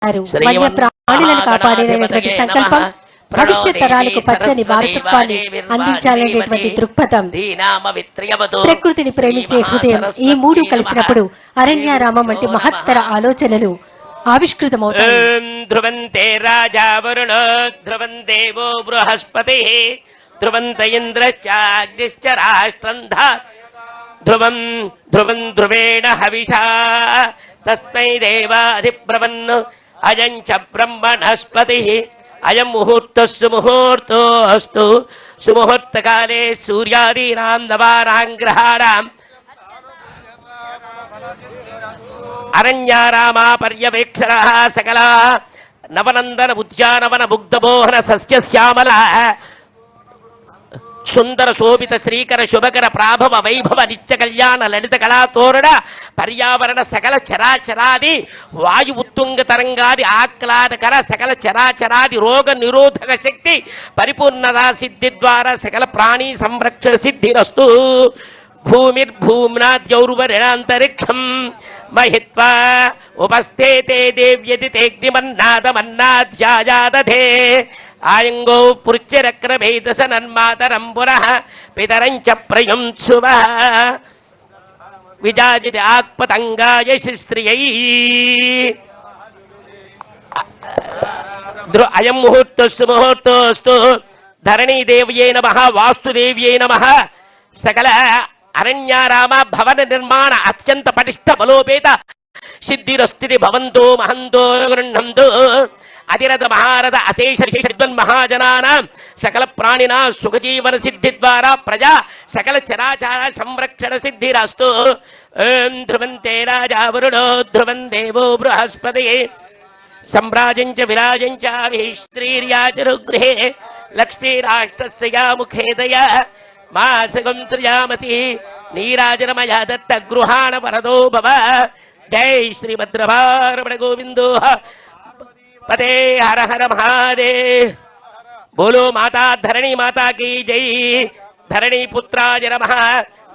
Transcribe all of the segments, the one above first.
వన్య ప్రాణులను కాపాడేటువంటి సంకల్పం భవిష్యత్ తరాలకు పచ్చని వారసత్వాన్ని అందించాలనేటువంటి దృక్పథం, ప్రకృతిని ప్రేమించే హృదయం, ఈ మూడు కలిసినప్పుడు అరణ్యారామం వంటి మహత్తర ఆలోచనలు ఆవిష్కృతమవుతాయి. ధ్రువంతే రాజా వరుణ ధ్రువం దేవో బృహస్పతి ధ్రువంత ఇంద్రశ్చాగ్నిశ్చ రాష్ట్రం ధ్రువం ధ్రువం ధ్రువేణ హవిషా తస్మై దేవాధిబ్రవన్ అయం చ బ్రహ్మణస్పతి అయం ముహూర్తస్సు ముహూర్తోస్తు సుముహూర్తకాలే సూర్యాదీనాం నవానాం గ్రహాణాం అరణ్యారామా పర్యవేక్షణ సకల నవనందన ఉద్యానవన ముగ్ధమోహన సస్యశ్యామల సుందర శోభిత శ్రీకర శుభకర ప్రాభవ వైభవ నిత్య కళ్యాణ లలిత కళాతోరణ పర్యావరణ సకల చరాచరాది వాయు ఉత్తుంగ తరంగాది ఆహ్లాదకర సకల చరాచరాది రోగ నిరోధక శక్తి పరిపూర్ణతా సిద్ధి ద్వారా సకల ప్రాణీ సంరక్షణ సిద్ధిరస్తు. భూమిర్భూమ్నాద్యౌర్వరిణాంతరిక్షం మహిత్వా ఉపస్థేతే దేవ్యతి తేగ్నిమన్నాదమన్నాధ్యాయాదధే ఆయంగో పురుచరక్రమేదస నన్మాతరం పునః పితరంచ ప్రయుంశువ విజాజితి ఆత్పతంగాయ శిస్త్రియై అయం ముహూర్తస్సు ముహూర్తోస్తు ధరణీదేవ్యై నమః వాస్తుదేవ్యై నమః. సకల అరణ్యారామ భవన నిర్మాణ అత్యంత పటిష్ట బలోపేత సిద్ధిరస్థితి భవంతో మహంతో గృహంతు. అతిరథ మహారథ అశేష విశేషద్వన్ మహాజనానాం సకల ప్రాణినా సుఖజీవన సిద్ధి ద్వారా ప్రజా సకల చరాచార సంరక్షణ సిద్ధిరస్తు. ఓం ధ్రువంతే రాజా వరుణో ధ్రువం దేవో బృహస్పతి సమ్రాజంచ విరాజంచ విశ్రీర్యాచరుగృహే లక్ష్మీరాష్ట్రస్య ముఖేదయ మాసగం త్రియామసి నీరాజనమయ దత్త గృహాణ వరదో భవ. జై శ్రీభద్రభారమణ గోవిందో పదే హర హర మహాదేవ్. బోలో మాతా ధరణి మాతా కీ జై. ధరణి పుత్రాయ నమః.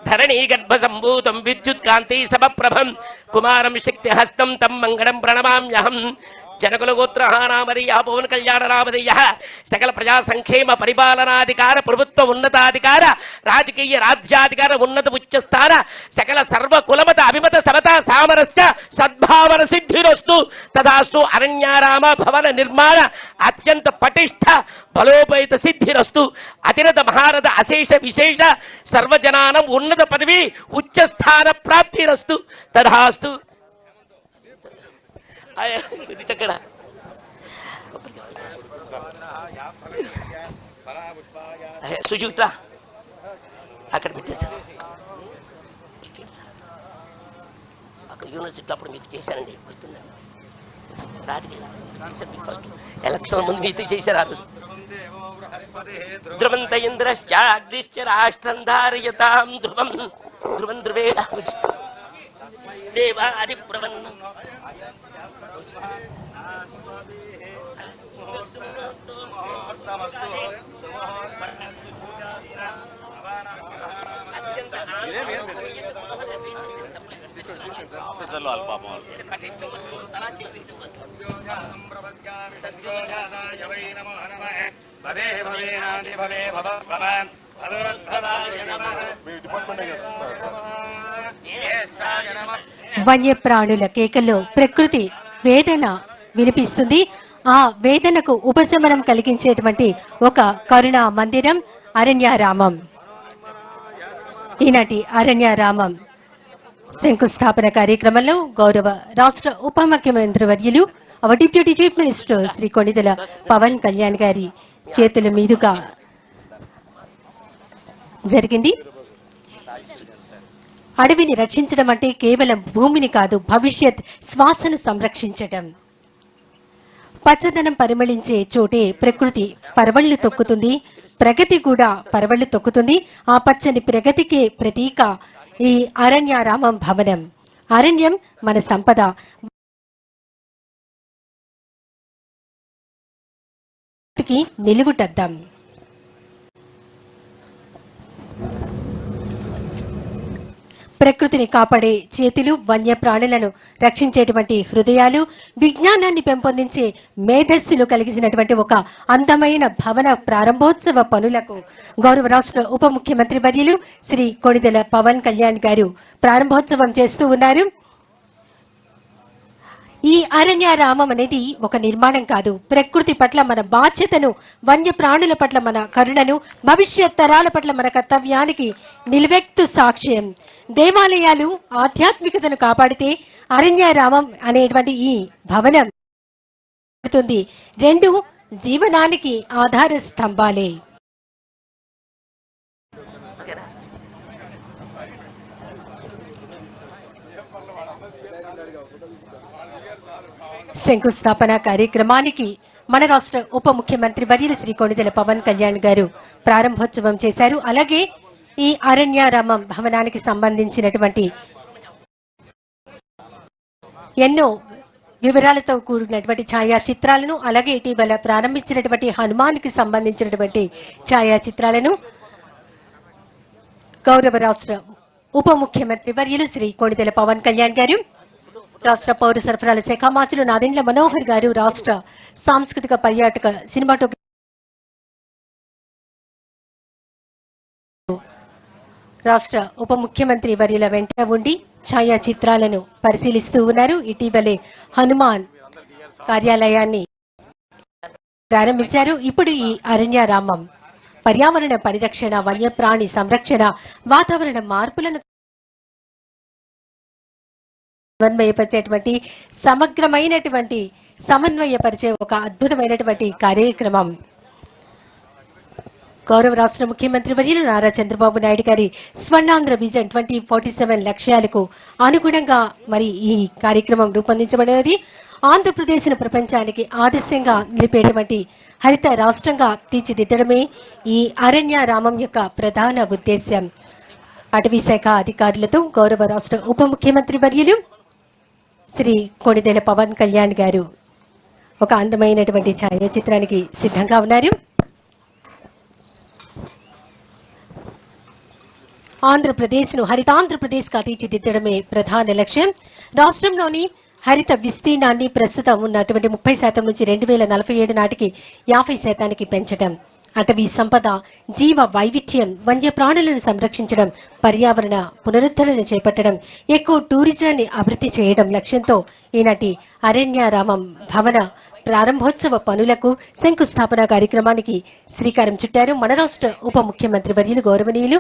ధరణి గర్భ సంభూతం విద్యుత్ కాంతి సమప్రభం కుమారం శక్తి హస్తం తం మంగళం ప్రణమామ్యహం. జనకుల గోత్రహానామదీయ పవన్ కళ్యాణ రామదీయ సకల ప్రజా సంక్షేమ పరిపాలనాధికార ప్రభుత్వ ఉన్నతాధికార రాజకీయ రాజ్యాధికార ఉన్నత ఉచ్చస్థాన సకల సర్వ కులమత అభిమత సమత సామరస్య సద్భావన సిద్ధిరస్తు తదాస్తు. అరణ్యారామ భవన నిర్మాణ అత్యంత పటిష్ట బలోపేత సిద్ధిరస్తు. అతిరథ మహారథ అశేష విశేష సర్వజనానం ఉన్నత పదవి ఉచ్చస్థాన ప్రాప్తిరస్తు తదాస్తు. చక్కడ సుజూత అక్కడ పెట్టేశాను. అక్కడ యూనివర్సిటీ అప్పుడు మీకు చేశానండి, గుర్తుందండి. రాజకీయ చేశారు మీకు ఫస్ట్ ఎలక్షన్ ముందు మీతో చేశారు ఆ రోజు. ధ్రువంత ఇంద్రశ్చాగ్నిశ్చ రాష్ట్రం ధారయతాం ధ్రువం ధ్రువం ధ్రువేణ దేవాది ప్రవన్ వన్యప్రాణుల కేకల్లో ప్రకృతి వేదన వినిపిస్తుంది. ఆ వేదనకు ఉపశమనం కలిగించేటువంటి ఒక కరుణా మందిరం అరణ్యారామం. ఈనాటి అరణ్యారామం శంకుస్థాపన కార్యక్రమంలో గౌరవ రాష్ట్ర ఉప ముఖ్యమంత్రి వర్యులు our deputy chief minister Shri Konidela Pawan Kalyan గారి చేతుల మీదుగా జరిగింది. అడవిని రక్షించడం అంటే కేవలం భూమిని కాదు, భవిష్యత్ శ్వాసను సంరక్షించటం. పచ్చదనం పరిమళించే చోటే ప్రకృతి పరవళ్లు తొక్కుతుంది, ప్రగతి కూడా పరవళ్లు తొక్కుతుంది. ఆ పచ్చని ప్రగతికే ప్రతీక ఈ అరణ్యారామం భవనం. అరణ్యం మన సంపద. నిలువుటద్దాం. ప్రకృతిని కాపాడే చేతులు, వన్యప్రాణులను రక్షించేటువంటి హృదయాలు, విజ్ఞానాన్ని పెంపొందించే మేధస్సులు కలిగినటువంటి ఒక అందమైన భవన ప్రారంభోత్సవ పనులకు గౌరవ రాష్ట్ర ఉప ముఖ్యమంత్రి వర్యులు శ్రీ కొణిదెల పవన్ కళ్యాణ్ గారు ప్రారంభోత్సవం చేస్తూ ఉన్నారు. ఈ అరణ్యారామం అనేది ఒక నిర్మాణం కాదు, ప్రకృతి పట్ల మన బాధ్యతను, వన్యప్రాణుల పట్ల మన కరుణను, భవిష్యత్ తరాల పట్ల మన కర్తవ్యానికి నిలువెత్తు సాక్ష్యం. దేవాలయాలు ఆధ్యాత్మికతను కాపాడితే అరణ్యారామం అనేటువంటి ఈ భవనం రెండు జీవనానికి ఆధార స్తంభాలే. శంకుస్థాపన కార్యక్రమానికి మన రాష్ట్ర ఉప ముఖ్యమంత్రి వర్యులు శ్రీ కొణిదెల పవన్ కళ్యాణ్ గారు ప్రారంభోత్సవం చేశారు. అలాగే ఈ అరణ్యారామం భవనానికి సంబంధించినటువంటి ఎన్నో వివరాలతో కూడినటువంటి ఛాయాచిత్రాలను, అలాగే ఇటీవల ప్రారంభించినటువంటి హనుమాన్కి సంబంధించినటువంటి ఛాయాచిత్రాలను గౌరవ రాష్ట్ర ఉప ముఖ్యమంత్రి వర్యులు శ్రీ కొణిదెల పవన్ కళ్యాణ్ గారు, రాష్ట్ర పౌర సరఫరాల శాఖ మంత్రులు నాదెండ్ల మనోహర్ గారు, రాష్ట్ర సాంస్కృతిక పర్యాటక సినిమాటోగ్రఫీ రాష్ట్ర ఉప ముఖ్యమంత్రి వర్యుల వెంట ఉండి ఛాయాచిత్రాలను పరిశీలిస్తూ ఉన్నారు. ఇటీవలే హనుమాన్ కార్యాలయాన్ని ప్రారంభించారు. ఇప్పుడు ఈ అరణ్యారామం పర్యావరణ పరిరక్షణ, వన్యప్రాణి సంరక్షణ, వాతావరణ మార్పులను సమన్వయపరిచేటువంటి సమగ్రమైనటువంటి సమన్వయపరిచే ఒక అద్భుతమైనటువంటి కార్యక్రమం. గౌరవ రాష్ట్ర ముఖ్యమంత్రి వర్యులు నారా చంద్రబాబు నాయుడు గారి స్వర్ణాంధ్ర విజన్ 2047 లక్ష్యాలకు అనుగుణంగా మరి ఈ కార్యక్రమం రూపొందించబడినది. ఆంధ్రప్రదేశ్ను ప్రపంచానికి ఆదర్శంగా నిలిపేటువంటి హరిత రాష్ట్రంగా తీర్చిదిద్దడమే ఈ అరణ్యారామం యొక్క ప్రధాన ఉద్దేశ్యం. అటవీ శాఖ అధికారులతో గౌరవ రాష్ట్ర ఉప ముఖ్యమంత్రి వర్యులు శ్రీ కొణిదెల పవన్ కళ్యాణ్ గారు ఒక అందమైనటువంటి ఛాయాచిత్రానికి సిద్ధంగా ఉన్నారు. ఆంధ్రప్రదేశ్ను హరితాంధ్రప్రదేశ్గా తీర్చిదిద్దడమే ప్రధాన లక్ష్యం. రాష్ట్రంలోని హరిత విస్తీర్ణాన్ని ప్రస్తుతం ఉన్నటువంటి 30% నుంచి 2047 నాటికి 50% పెంచడం, అటవీ సంపద, జీవ వైవిధ్యం, వన్యప్రాణులను సంరక్షించడం, పర్యావరణ పునరుద్ధరణ చేపట్టడం, ఎక్కువ టూరిజాన్ని అభివృద్ధి చేయడం లక్ష్యంతో ఈనాటి అరణ్యారామం భవన ప్రారంభోత్సవ పనులకు శంకుస్థాపన కార్యక్రమానికి శ్రీకారం చుట్టారు మన రాష్ట్ర ఉప ముఖ్యమంత్రి వర్యులు గౌరవనీయులు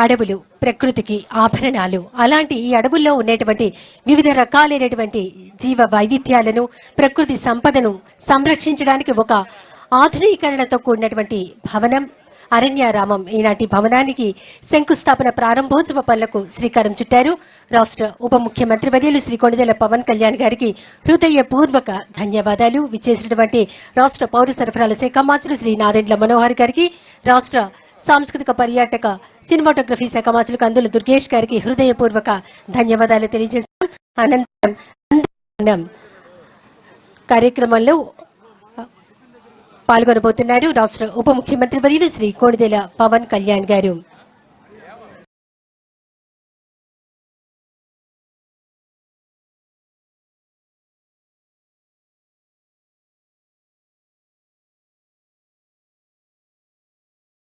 అడవులు ప్రకృతికి ఆభరణాలు. అలాంటి ఈ అడవుల్లో ఉండేటువంటి వివిధ రకాలైనటువంటి జీవ వైవిధ్యాలను, ప్రకృతి సంపదను సంరక్షించడానికి ఒక ఆధునీకరణతో కూడినటువంటి భవనం అరణ్యారామం. ఈనాటి భవనానికి శంకుస్థాపన ప్రారంభోత్సవ పనులకు శ్రీకారం చుట్టారు రాష్ట్ర ఉప ముఖ్యమంత్రి వర్యులు శ్రీ కొణిదెల పవన్ కళ్యాణ్ గారికి హృదయపూర్వక ధన్యవాదాలు. విచ్చేసినటువంటి రాష్ట్ర పౌర సరఫరాల శాఖ మంత్రులు శ్రీ నాదెండ్ల మనోహర్ గారికి, రాష్ట్ర సాంస్కృతిక పర్యాటక సినిమాటోగ్రఫీ శాఖ మంత్రులు కందుల దుర్గేష్ గారికి హృదయపూర్వక ధన్యవాదాలు తెలియజేస్తాం. అనంతరం కార్యక్రమంలో పాల్గొనబోతున్నారు రాష్ట్ర ఉప ముఖ్యమంత్రి వర్యులు శ్రీ కొణిదెల పవన్ కళ్యాణ్ గారు.